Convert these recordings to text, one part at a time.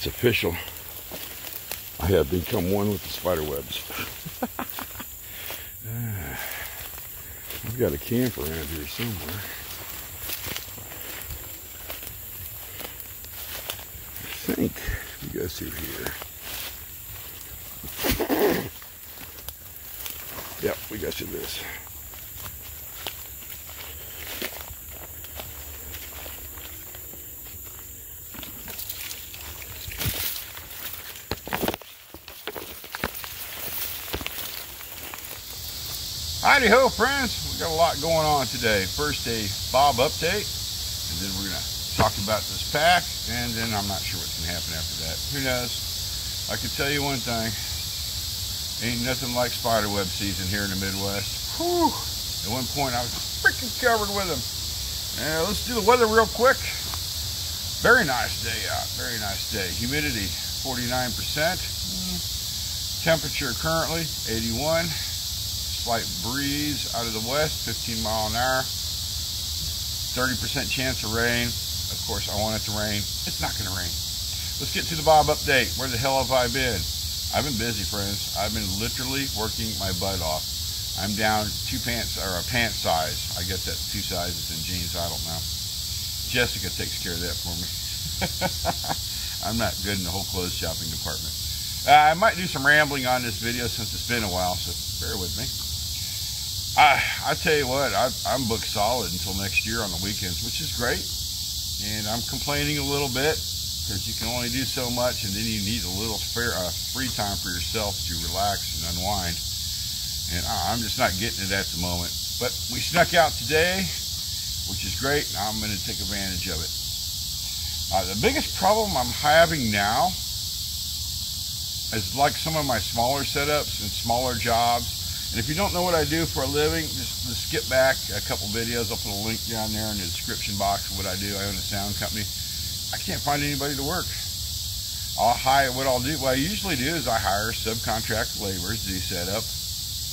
It's official. I have become one with the spider webs. I've got a camp around here somewhere. I think you guys see here. Yep, we got you this. Howdy ho, friends. We got a lot going on today. First, a Bob update, and then we're gonna talk about this pack, and then I'm not sure what's gonna happen after that. Who knows? I can tell you one thing: ain't nothing like spiderweb season here in the Midwest. Whew! At one point, I was freaking covered with them. Let's do the weather real quick. Very nice day out. Very nice day. Humidity 49%. Temperature currently 81. Slight breeze out of the west, 15 miles an hour. 30% chance of rain. Of course, I want it to rain. It's not going to rain. Let's get to the Bob update. Where the hell have I been? I've been busy, friends. I've been literally working my butt off. I'm down a pant size. I guess that's 2 sizes in jeans. I don't know. Jessica takes care of that for me. I'm not good in the whole clothes shopping department. I might do some rambling on this video since it's been a while, so bear with me. I tell you what, I'm booked solid until next year on the weekends, which is great. And I'm complaining a little bit because you can only do so much, and then you need a little free time for yourself to relax and unwind. And I'm just not getting it at the moment. But we snuck out today, which is great, and I'm going to take advantage of it. The biggest problem I'm having now is like some of my smaller setups and smaller jobs. And if you don't know what I do for a living, just skip back a couple videos. I'll put a link down there in the description box of what I do. I own a sound company. I can't find anybody to work. What I usually do is I hire subcontract laborers to do setup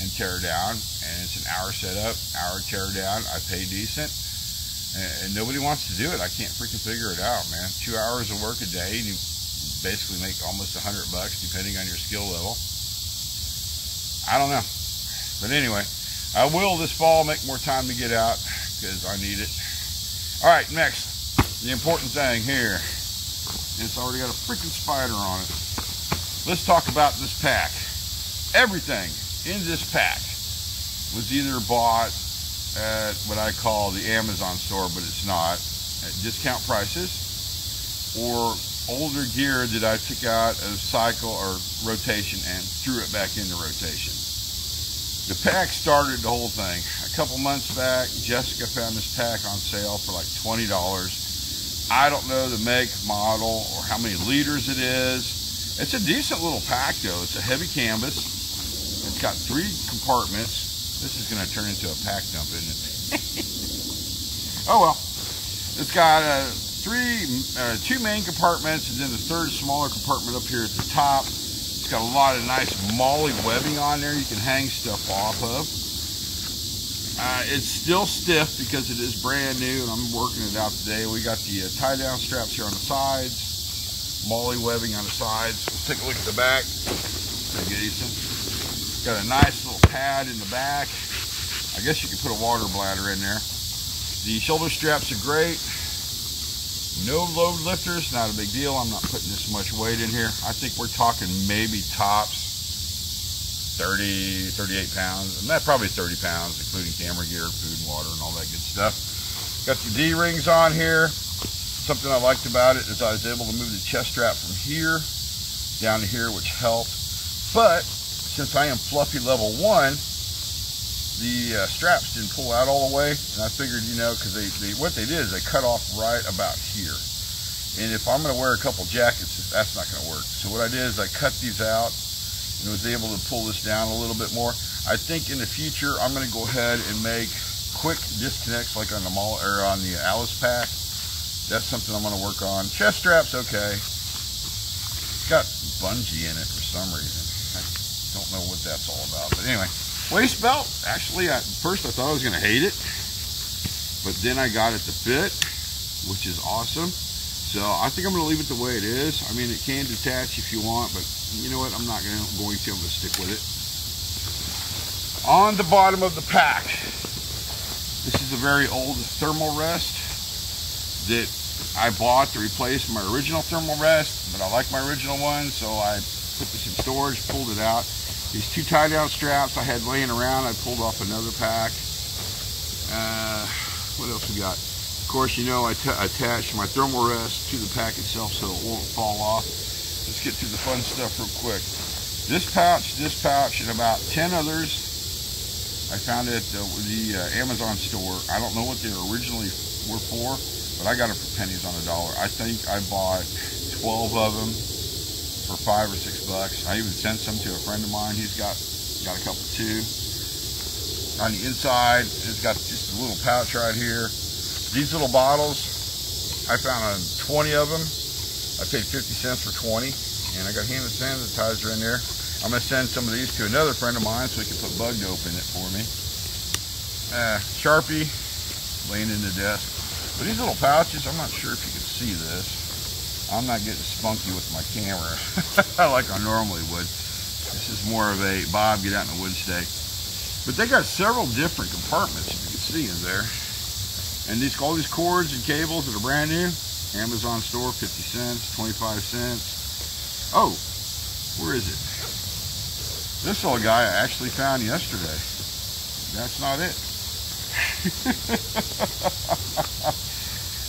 and tear down. And it's an hour setup, hour tear down. I pay decent. And nobody wants to do it. I can't freaking figure it out, man. 2 hours of work a day, and you basically make almost $100 depending on your skill level. I don't know. But anyway, I will this fall make more time to get out because I need it. All right, next, the important thing here. And it's already got a freaking spider on it. Let's talk about this pack. Everything in this pack was either bought at what I call the Amazon store, but it's not, at discount prices, or older gear that I took out of cycle or rotation and threw it back into rotation. The pack started the whole thing. A couple months back, Jessica found this pack on sale for like $20. I don't know the make, model, or how many liters it is. It's a decent little pack though. It's a heavy canvas. It's got 3 compartments. This is going to turn into a pack dump, isn't it? Oh well. It's got 2 main compartments, and then the 3rd smaller compartment up here at the top. It's got a lot of nice molly webbing on there you can hang stuff off of. It's still stiff because it is brand new, and I'm working it out today. We got the tie-down straps here on the sides, molly webbing on the sides. Let's take a look at the back. Pretty decent. Got a nice little pad in the back. I guess you could put a water bladder in there. The shoulder straps are great. No load lifters, not a big deal. I'm not putting this much weight in here. I think we're talking maybe tops 30, 38 pounds. And that probably 30 pounds, including camera gear, food, and water, and all that good stuff. Got the D-rings on here. Something I liked about it is I was able to move the chest strap from here down to here, which helped. But since I am fluffy level 1, the straps didn't pull out all the way, and I figured, you know, because what they did is they cut off right about here. And if I'm going to wear a couple jackets, that's not going to work. So what I did is I cut these out and was able to pull this down a little bit more. I think in the future I'm going to go ahead and make quick disconnects like on the Alice pack. That's something I'm going to work on. Chest straps, okay. It's got bungee in it for some reason. I don't know what that's all about, but anyway. Waist belt, actually, at first I thought I was going to hate it, but then I got it to fit, which is awesome. So I think I'm going to leave it the way it is. I mean, it can detach if you want, but you know what? I'm not going to. I'm going to stick with it. On the bottom of the pack, this is a very old thermal rest that I bought to replace my original thermal rest, but I like my original one, so I put this in storage, pulled it out. These two tie-down straps I had laying around, I pulled off another pack. What else we got? Of course, you know I attached my thermal rest to the pack itself so it won't fall off. Let's get to the fun stuff real quick. This pouch, and about 10 others I found at the Amazon store. I don't know what they originally were for, but I got them for pennies on the dollar. I think I bought 12 of them for $5 or $6. I even sent some to a friend of mine. He's got a couple too. On the inside, it's got just a little pouch right here. These little bottles, I found 20 of them. I paid 50 cents for 20, and I got hand sanitizer in there. I'm going to send some of these to another friend of mine so he can put bug dope in it for me. Sharpie, laying in the desk. But these little pouches, I'm not sure if you can see this. I'm not getting spunky with my camera like I normally would. This is more of a Bob, get out in the woods day. But they got several different compartments, if you can see in there. And all these cords and cables that are brand new. Amazon store, 50 cents, 25 cents. Oh, where is it? This little guy I actually found yesterday. That's not it.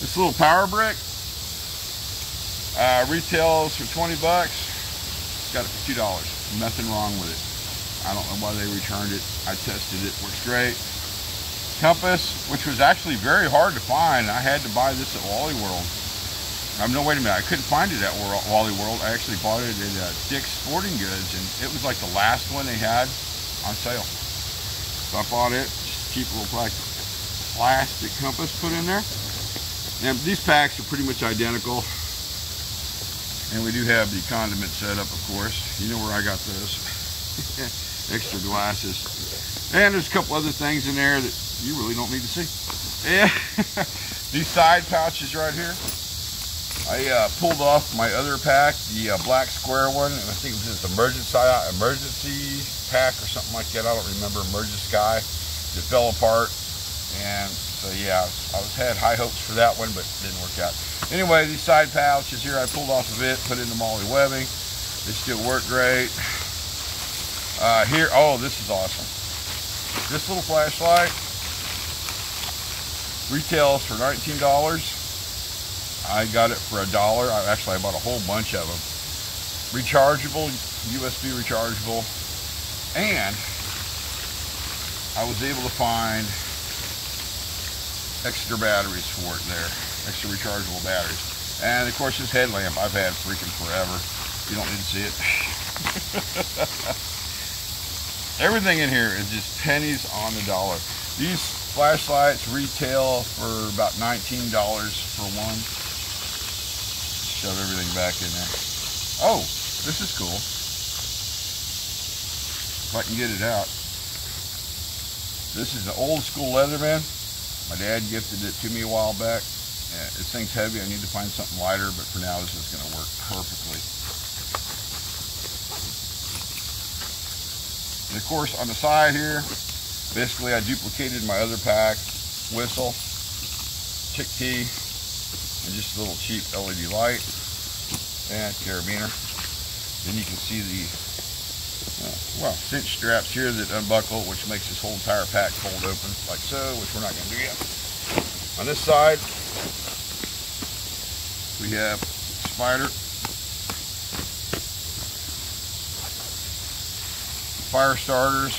This little power brick retails for 20 bucks. Got it for $2. Nothing wrong with it. I don't know why they returned it. I tested it. Works great. Compass, which was actually very hard to find. I had to buy this at Wally World. No, wait a minute. I couldn't find it at Wally World. I actually bought it at Dick's Sporting Goods, and it was like the last one they had on sale. So I bought it. Just a cheap little plastic compass put in there. And these packs are pretty much identical. And we do have the condiment set up, of course. You know where I got those. Extra glasses. And there's a couple other things in there that you really don't need to see. Yeah. These side pouches right here. I pulled off my other pack, the black square one, and I think it was this emergency pack or something like that. I don't remember. Emergency Sky. It fell apart, and so yeah, I had high hopes for that one, but it didn't work out. Anyway, these side pouches here, I pulled off of it, put into Molly webbing. They still work great. Here, oh, this is awesome. This little flashlight retails for $19. I got it for $1. Actually, I bought a whole bunch of them. Rechargeable, USB rechargeable, and I was able to find extra batteries for it there, extra rechargeable batteries. And of course, this headlamp I've had freaking forever. You don't need to see it. Everything in here is just pennies on the dollar. These flashlights retail for about $19 for one. Shove everything back in there. Oh, this is cool. If I can get it out. This is an old school Leatherman. My dad gifted it to me a while back. Yeah, this thing's heavy. I need to find something lighter, but for now this is going to work perfectly. And of course, on the side here, basically I duplicated my other pack, whistle, chick key, and just a little cheap LED light, and carabiner. Then you can see the cinch straps here that unbuckle, which makes this whole entire pack fold open like so, which we're not going to do yet. On this side, we have spider, fire starters,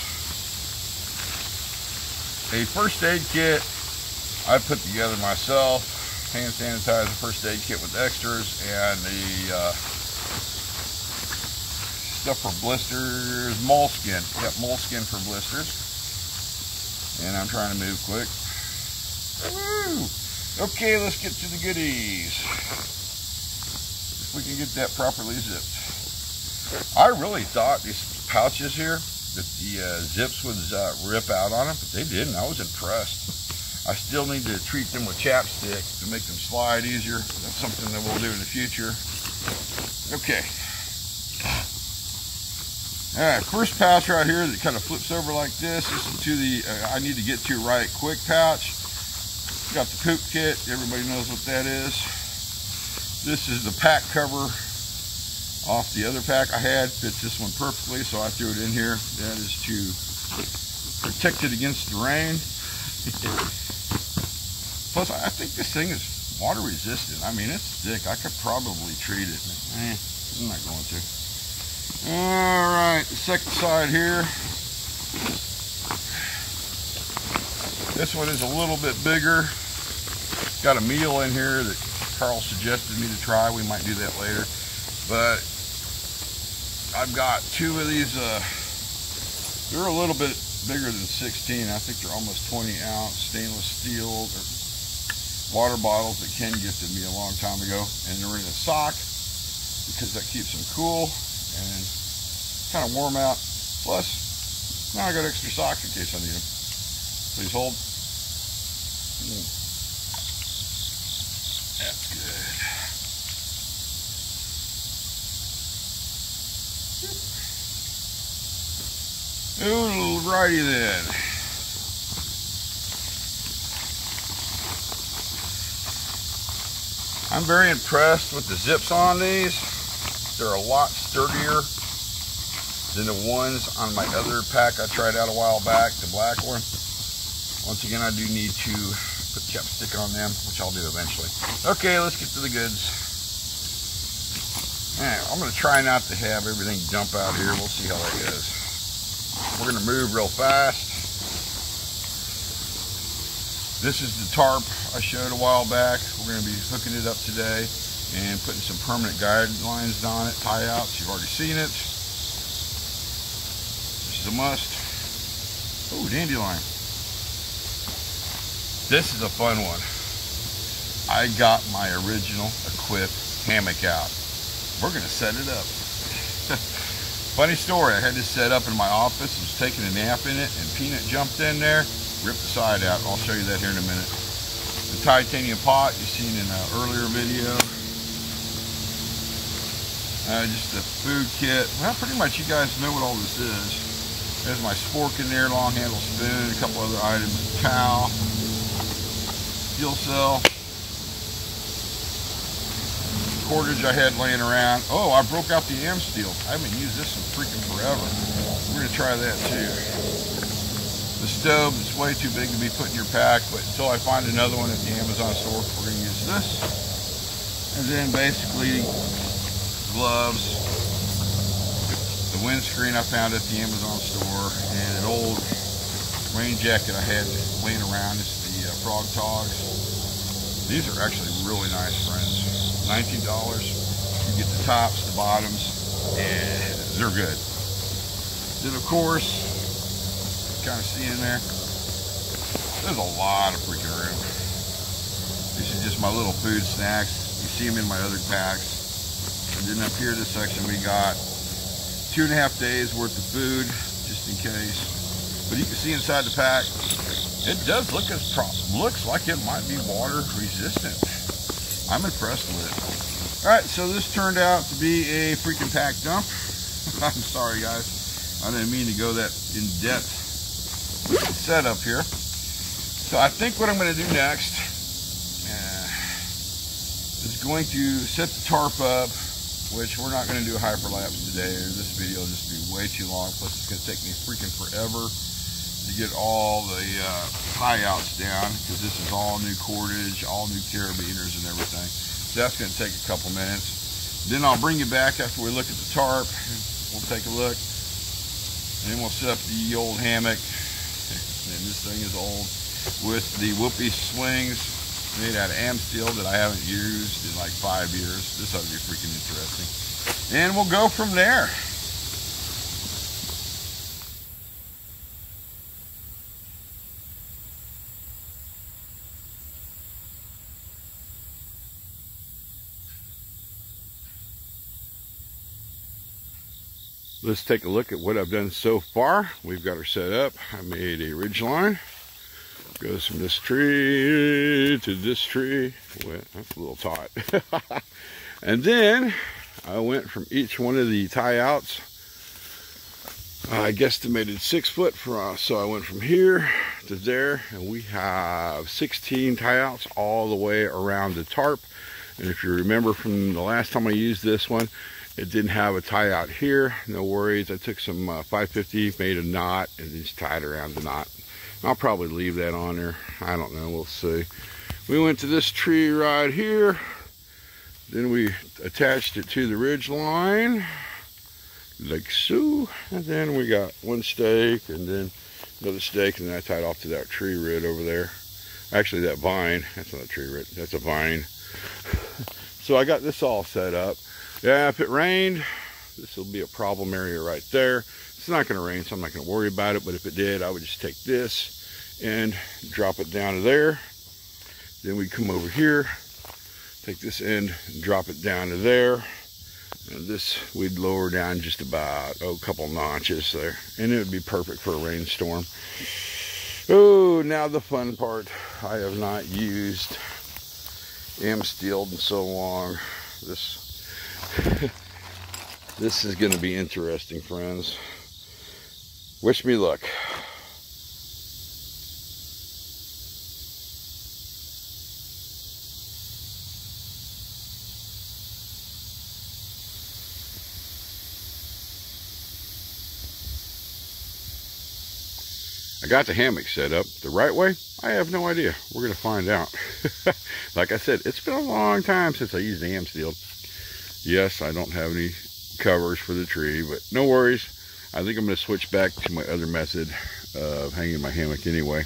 a first aid kit I put together myself, hand sanitizer, first aid kit with extras, and the stuff for blisters, moleskin. Yep, moleskin for blisters. And I'm trying to move quick. Woo! Okay, let's get to the goodies. If we can get that properly zipped. I really thought these pouches here that the zips would rip out on them, but they didn't. I was impressed. I still need to treat them with chapstick to make them slide easier. That's something that we'll do in the future. Okay. Alright, first pouch right here that kind of flips over like this. This is to the, I need to get to right quick pouch. Got the poop kit, everybody knows what that is. This is the pack cover off the other pack I had. Fits this one perfectly, so I threw it in here. That is to protect it against the rain. Plus, I think this thing is water resistant. I mean, it's thick. I could probably treat it. I'm not going to. Alright, the second side here. This one is a little bit bigger. Got a meal in here that Carl suggested me to try. We might do that later. But I've got two of these. They're a little bit bigger than 16. I think they're almost 20-ounce stainless steel water bottles that Ken gifted me a long time ago. And they're in a sock because that keeps them cool and kind of warm out. Plus, now I got extra socks in case I need them. Please hold. That's good. Alrighty then. I'm very impressed with the zips on these. They're a lot sturdier than the ones on my other pack I tried out a while back, the black one. Once again, I do need to put chapstick on them, which I'll do eventually. Okay, let's get to the goods. Right, I'm going to try not to have everything dump out here. We'll see how that goes. We're going to move real fast. This is the tarp I showed a while back. We're going to be hooking it up today and putting some permanent guidelines on it, tie outs. You've already seen it. This is a must. Oh, dandelion. This is a fun one. I got my original equipped hammock out. We're gonna set it up. Funny story, I had this set up in my office, was taking a nap in it, and Peanut jumped in there, ripped the side out. I'll show you that here in a minute. The titanium pot you've seen in an earlier video. Just a food kit. Well, pretty much you guys know what all this is. There's my spork in there, long handle spoon, a couple other items, a towel, fuel cell, cordage I had laying around. Oh, I broke out the am steel. I haven't used this in freaking forever. We're gonna try that too. The stove is way too big to be put in your pack, but until I find another one at the Amazon store, we're gonna use this. And then basically gloves, the windscreen I found at the Amazon store, and an old rain jacket I had laying around. It's the Frog Togs. These are actually really nice, friends. $19. You get the tops, the bottoms, and they're good. Then of course, kind of see in there, there's a lot of freaking room. This is just my little food snacks. You see them in my other packs. And then up here, this section, we got 2.5 days worth of food, just in case. But you can see inside the pack, it does look looks like it might be water resistant. I'm impressed with it. All right, so this turned out to be a freaking pack dump. I'm sorry, guys. I didn't mean to go that in depth setup here. So I think what I'm going to do next is going to set the tarp up, which we're not going to do a hyperlapse today. This video will just be way too long. Plus, it's going to take me freaking forever to get all the tie outs down, because this is all new cordage, all new carabiners and everything. So that's going to take a couple minutes. Then I'll bring you back after we look at the tarp. We'll take a look, and then we'll set up the old hammock. And this thing is old, with the whoopee swings made out of am steel that I haven't used in like 5 years. This ought to be freaking interesting. And we'll go from there. Let's take a look at what I've done so far. We've got her set up. I made a ridge line. Goes from this tree to this tree. Well, that's a little taut. And then I went from each one of the tie outs. I guesstimated 6 foot for us, so I went from here to there, and we have 16 tie outs all the way around the tarp. And if you remember from the last time I used this one, it didn't have a tie out here. No worries. I took some 550, made a knot, and just tied around the knot. I'll probably leave that on there. I don't know. We'll see. We went to this tree right here. Then we attached it to the ridge line, like so. And then we got one stake, and then another stake, and then I tied off to that tree root over there. Actually, that vine. That's not a tree root. That's a vine. So I got this all set up. Yeah, if it rained, this will be a problem area right there. It's not going to rain, so I'm not going to worry about it. But if it did, I would just take this and drop it down to there. Then we'd come over here, take this end and drop it down to there. And this we'd lower down just about a couple notches there. And it would be perfect for a rainstorm. Oh, now the fun part. I have not used Amsteel in so long. This is going to be interesting, friends. Wish me luck. I got the hammock set up the right way. I have no idea. We're going to find out. Like I said, it's been a long time since I used Amsteel. Yes, I don't have any covers for the tree, but no worries. I think I'm going to switch back to my other method of hanging my hammock anyway.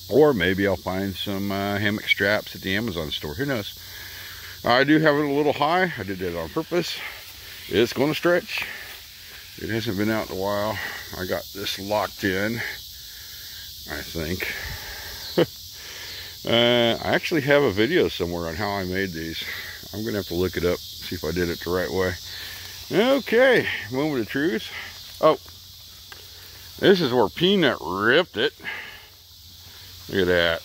Or maybe I'll find some hammock straps at the Amazon store. Who knows? I do have it a little high. I did that on purpose. It's going to stretch. It hasn't been out in a while. I got this locked in, I think. I actually have a video somewhere on how I made these. I'm going to have to look it up, see if I did it the right way. Okay, moment of truth. Oh, this is where Peanut ripped it. Look at that.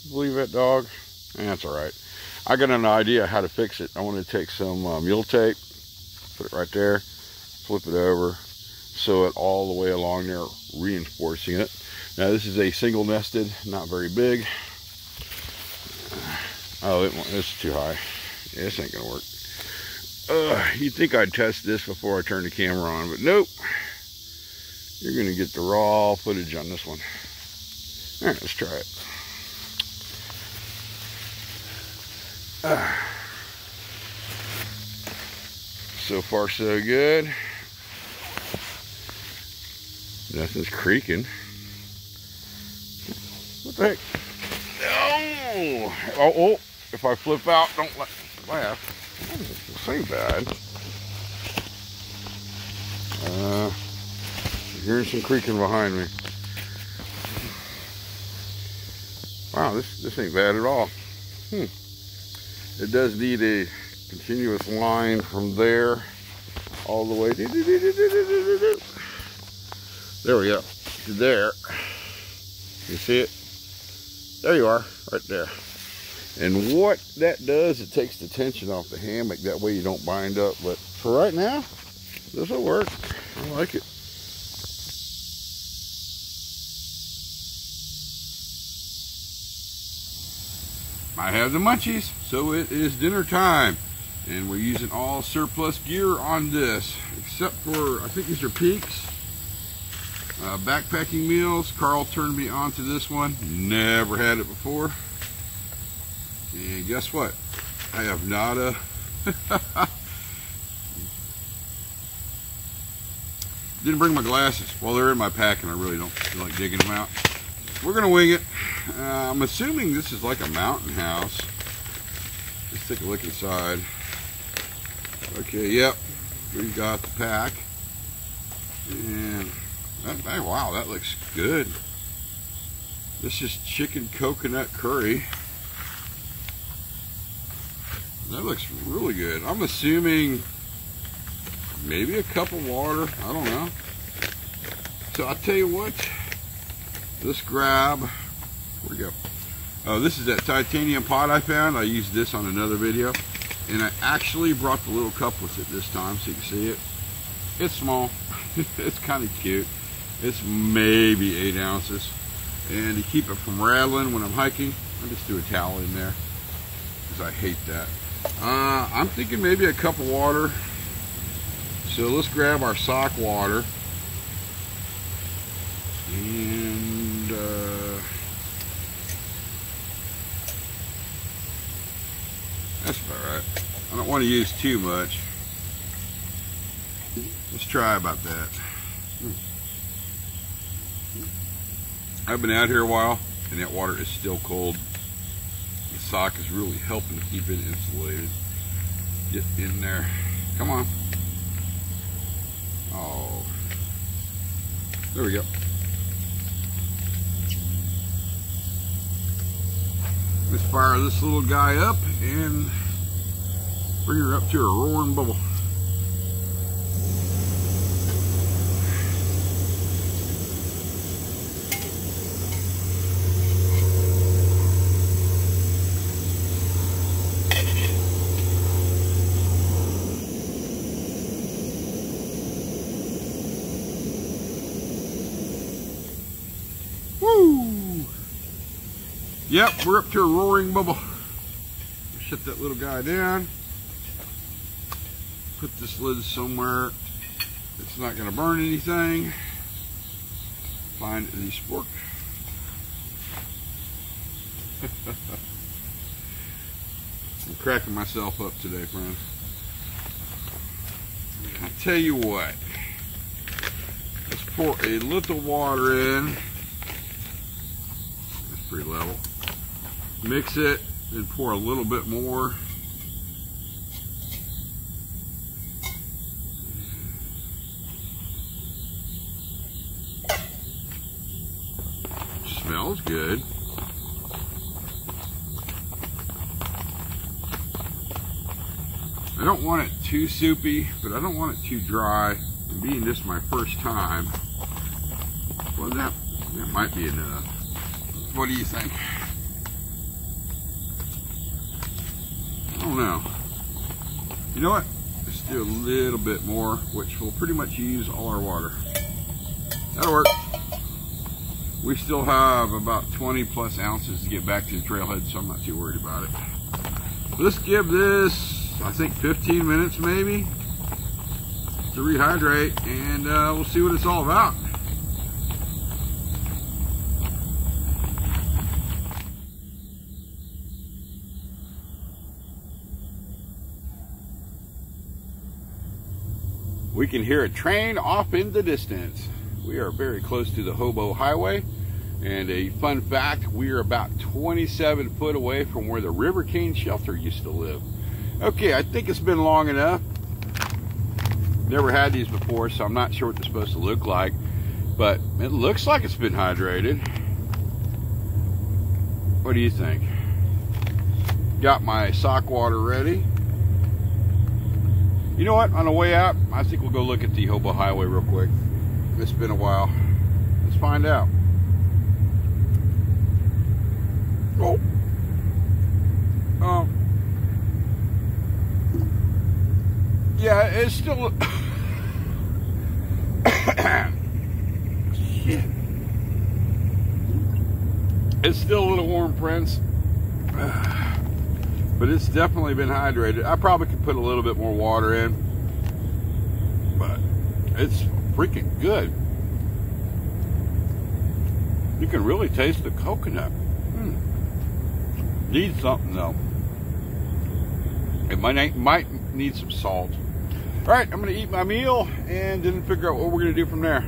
Believe that, dog? That's all right. I got an idea how to fix it. I want to take some mule tape, put it right there, flip it over, sew it all the way along there, reinforcing it. Now this is a single nested, not very big. Oh, it's too high. This ain't gonna work. You'd think I'd test this before I turn the camera on, but nope. You're gonna get the raw footage on this one. All right, let's try it. So far, so good. Nothing's creaking. What the heck? Oh, if I flip out, don't laugh. It's so bad. Hearing some creaking behind me. Wow, this ain't bad at all. It does need a continuous line from there all the way. There we go. To there. You see it? There you are, right there. And what that does, it takes the tension off the hammock. That way you don't bind up. But for right now, this will work. I like it. I have the munchies, so it is dinner time. And we're using all surplus gear on this, except for, I think these are Peaks. Backpacking meals. Carl turned me on to this one. Never had it before. And guess what? I have not didn't bring my glasses. Well, they're in my pack and I really don't feel like digging them out. We're gonna wing it. I'm assuming this is like a mountain house. Let's take a look inside. Okay, yep. We got the pack. And wow, that looks good. This is chicken coconut curry. That looks really good. I'm assuming maybe a cup of water. I don't know. So I'll tell you what. This grab Where'd it go? Oh, this is that titanium pot I found. I used this on another video. And I actually brought the little cup with it this time so you can see it. It's small. It's kind of cute. It's maybe 8 ounces. And to keep it from rattling when I'm hiking, I just do a towel in there, because I hate that. I'm thinking maybe a cup of water. So let's grab our sock water. And that's about right. I don't want to use too much. Let's try about that. I've been out here a while, and that water is still cold. The sock is really helping to keep it insulated. Get in there. Come on. Oh. There we go. Let's fire this little guy up and bring her up to a roaring bubble. Woo! Yep, we're up to a roaring bubble. Shut that little guy down. Put this lid somewhere it's not going to burn anything. Find the spork. I'm cracking myself up today, friends. I'll tell you what. Let's pour a little water in. That's pretty level. Mix it and pour a little bit more. Smells good. I don't want it too soupy, but I don't want it too dry. And being this my first time, well, that might be enough. What do you think? I don't know. You know what? Let's do a little bit more, which will pretty much use all our water. That'll work. We still have about 20 plus ounces to get back to the trailhead, so I'm not too worried about it. Let's give this, I think, 15 minutes maybe to rehydrate, and we'll see what it's all about. We can hear a train off in the distance. We are very close to the Hobo Highway, and a fun fact, we are about 27 foot away from where the River Cane Shelter used to live. Okay, I think it's been long enough. Never had these before, so I'm not sure what they're supposed to look like, but it looks like it's been hydrated. What do you think? Got my sock water ready. You know what, on the way out, I think we'll go look at the Hobo Highway real quick. It's been a while. Let's find out. Oh. Yeah, it's still... Shit. It's still a little warm, friends. But it's definitely been hydrated. I probably could put a little bit more water in, but it's freaking good. You can really taste the coconut. Needs something though. It might need some salt. All right, I'm gonna eat my meal and then figure out what we're gonna do from there.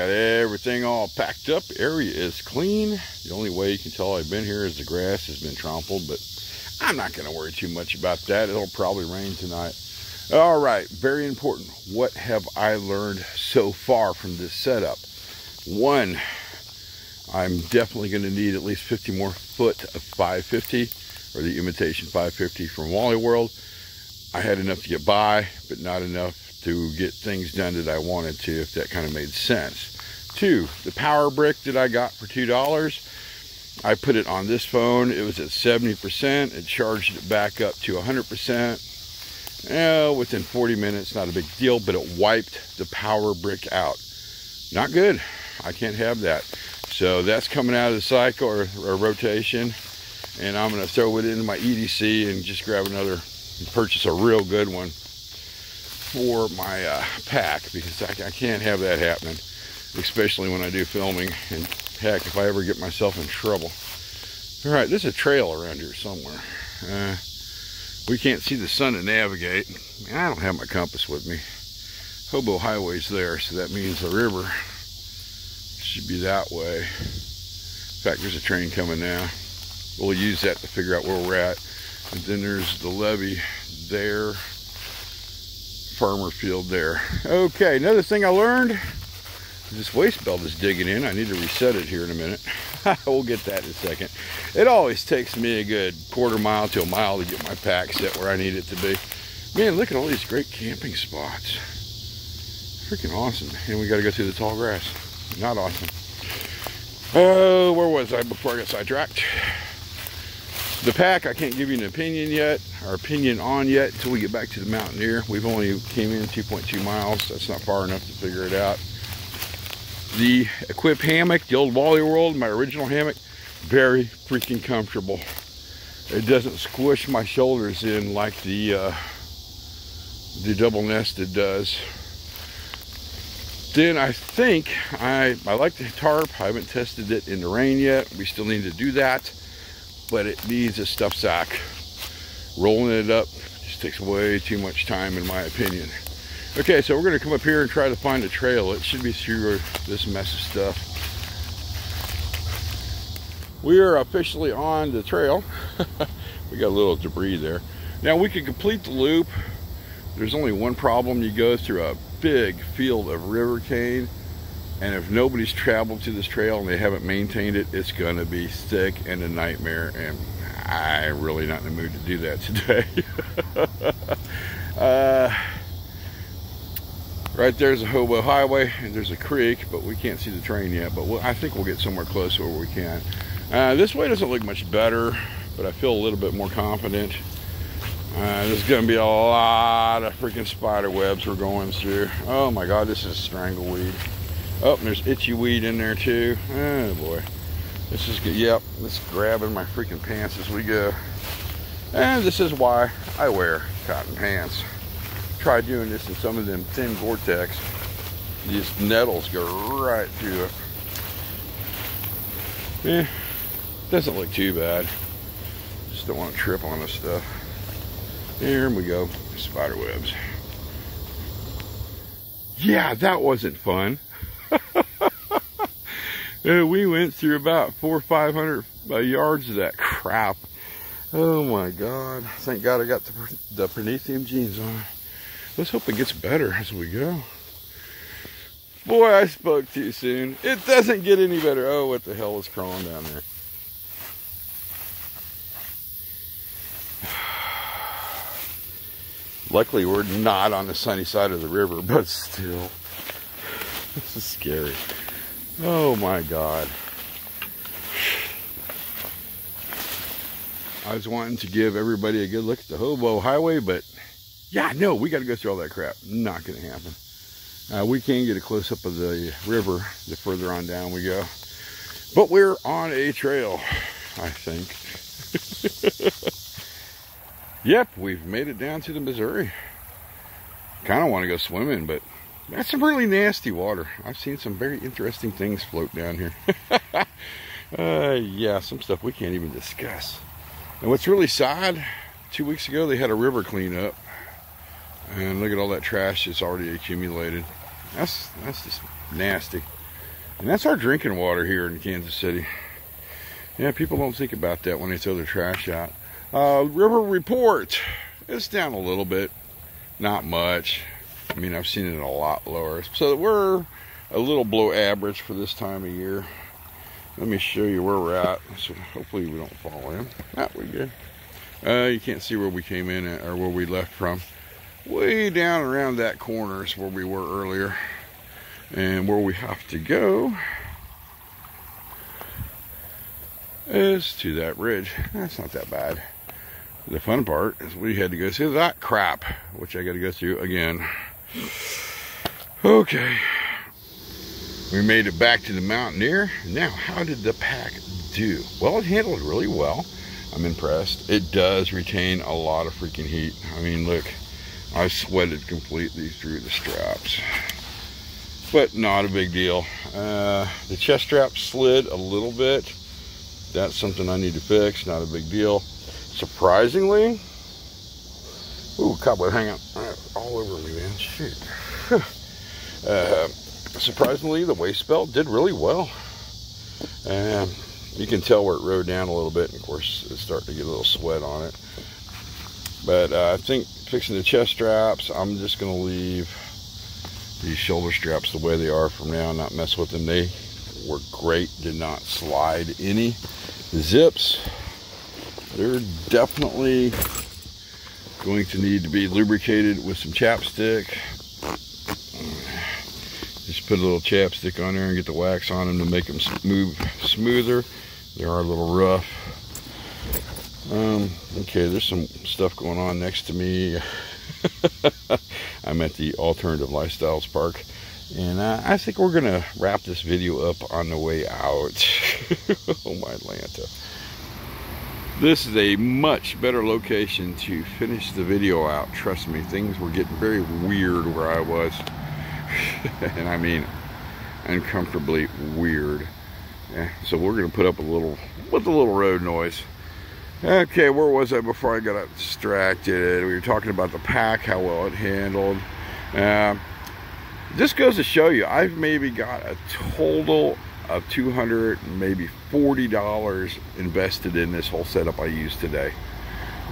got everything all packed up. Area is clean. The only way you can tell I've been here is the grass has been trampled, but I'm not going to worry too much about that. It'll probably rain tonight. All right, very important. What have I learned so far from this setup? One, I'm definitely going to need at least 50 more foot of 550, or the imitation 550 from Wally World. I had enough to get by, but not enough to get things done that I wanted to, if that kind of made sense. Two, the power brick that I got for $2, I put it on this phone. It was at 70%. It charged it back up to 100%. Within 40 minutes, not a big deal, but it wiped the power brick out. Not good. I can't have that. So that's coming out of the cycle or rotation, and I'm going to throw it into my EDC and just grab another, purchase a real good one for my pack, because I can't have that happening, especially when I do filming, and heck, if I ever get myself in trouble. All right, there's a trail around here somewhere. We can't see the sun to navigate. I don't have my compass with me. Hobo Highway's there, so that means the river should be that way. In fact, there's a train coming now. We'll use that to figure out where we're at. And then there's the levee there, farmer field there. Okay, another thing I learned, this waste belt is digging in. I need to reset it here in a minute. We'll get that in a second. It always takes me a good quarter mile to a mile to get my pack set where I need it to be. Man, look at all these great camping spots. Freaking awesome. And we got to go through the tall grass. Not awesome. Oh, where was I before I got sidetracked? The pack, I can't give you an opinion yet, or opinion on yet, until we get back to the Mountaineer. We've only came in 2.2 miles. That's not far enough to figure it out. The equipped hammock, the old Wally World, my original hammock, very freaking comfortable. It doesn't squish my shoulders in like the double nested does. Then I think I like the tarp. I haven't tested it in the rain yet. We still need to do that, but it needs a stuff sack. Rolling it up just takes way too much time, in my opinion. Okay, so we're going to come up here and try to find a trail. It should be through this mess of stuff. We are officially on the trail. We got a little debris there. Now we could complete the loop. There's only one problem. You go through a big field of river cane, and if nobody's traveled to this trail and they haven't maintained it, it's going to be thick and a nightmare, and I'm really not in the mood to do that today. Right there's a Hobo Highway, and there's a creek, but we can't see the train yet, but I think we'll get somewhere close where we can. This way doesn't look much better, but I feel a little bit more confident. There's going to be a lot of freaking spider webs we're going through. Oh my god, this is strangleweed. Oh, and there's itchy weed in there too. Oh boy. This is good. Yep, it's grabbing my freaking pants as we go. And this is why I wear cotton pants. Try doing this in some of them thin Gore-Tex. These nettles go right through it. Doesn't look too bad. Just don't want to trip on this stuff. Here we go, spider webs. Yeah, that wasn't fun. We went through about 400 or 500 yards of that crap. Oh my god. Thank god I got the Prometheum jeans on. Let's hope it gets better as we go. Boy, I spoke too soon. It doesn't get any better. Oh, what the hell is crawling down there? Luckily, we're not on the sunny side of the river, but still, this is scary. Oh my god. I was wanting to give everybody a good look at the Hobo Highway, but yeah, no, we got to go through all that crap. Not going to happen. We can get a close-up of the river the further on down we go. But we're on a trail, I think. Yep, we've made it down to the Missouri. Kind of want to go swimming, but that's some really nasty water. I've seen some very interesting things float down here. Yeah, some stuff we can't even discuss. And what's really sad, 2 weeks ago they had a river cleanup. And look at all that trash that's already accumulated. That's just nasty. And that's our drinking water here in Kansas City. Yeah, people don't think about that when they throw their trash out. River report. It's down a little bit. Not much. I mean, I've seen it a lot lower. So we're a little below average for this time of year. Let me show you where we're at. So hopefully we don't fall in. We're good. You can't see where we came in at, or where we left from. Way down around that corner is where we were earlier. And where we have to go is to that ridge. That's not that bad. The fun part is we had to go through that crap, which I got to go through again. Okay. We made it back to the Mountaineer. Now, how did the pack do? Well, it handled really well. I'm impressed. It does retain a lot of freaking heat. I mean, look, I sweated completely through the straps. But not a big deal. The chest strap slid a little bit. That's something I need to fix. Not a big deal. Surprisingly, ooh, cobweb hanging all over me, man. Shoot. Surprisingly, the waist belt did really well. You can tell where it rode down a little bit. And of course, it's starting to get a little sweat on it. But I think fixing the chest straps, I'm just going to leave these shoulder straps the way they are from now, not mess with them. They were great, did not slide any. The zips, they're definitely going to need to be lubricated with some chapstick. Just put a little chapstick on there and get the wax on them to make them smoother. They are a little rough. Okay, there's some stuff going on next to me. I'm at the Alternative Lifestyles Park, and I think we're gonna wrap this video up on the way out. Oh my Atlanta. This is a much better location to finish the video out. Trust me, things were getting very weird where I was. And I mean uncomfortably weird. Yeah, so we're gonna put up a little with a little road noise. Okay, where was I before I got distracted? We were talking about the pack, how well it handled. This goes to show you, I've maybe got a total of $200, maybe $40 invested in this whole setup I use today.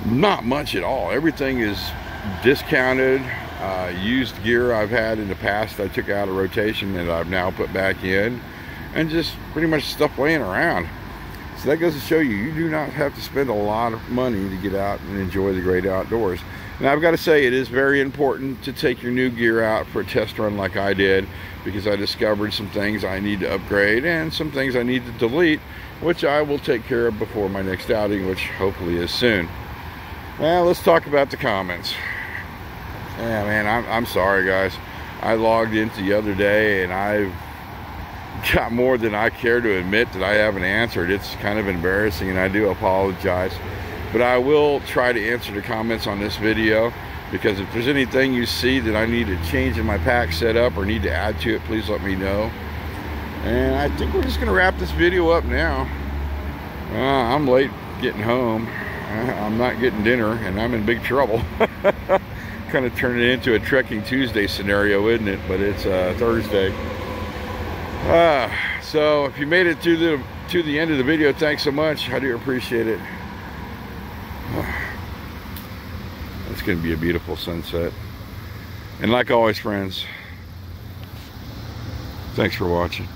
Not much at all. Everything is discounted. Used gear I've had in the past I took out of rotation that I've now put back in, and just pretty much stuff laying around. So that goes to show you, you do not have to spend a lot of money to get out and enjoy the great outdoors. And I've got to say, it is very important to take your new gear out for a test run like I did, because I discovered some things I need to upgrade and some things I need to delete, which I will take care of before my next outing, which hopefully is soon. Now let's talk about the comments. Yeah, man, I'm sorry, guys. I logged into the other day and I've got more than I care to admit that I haven't answered. It's kind of embarrassing, and I do apologize. But I will try to answer the comments on this video, because if there's anything you see that I need to change in my pack setup or need to add to it, please let me know. And I think we're just going to wrap this video up now. I'm late getting home. I'm not getting dinner, and I'm in big trouble. Kind of turning it into a Trekking Tuesday scenario, isn't it? But it's Thursday. So if you made it to the end of the video, thanks so much. I do appreciate it. It's going to be a beautiful sunset. And like always, friends, thanks for watching.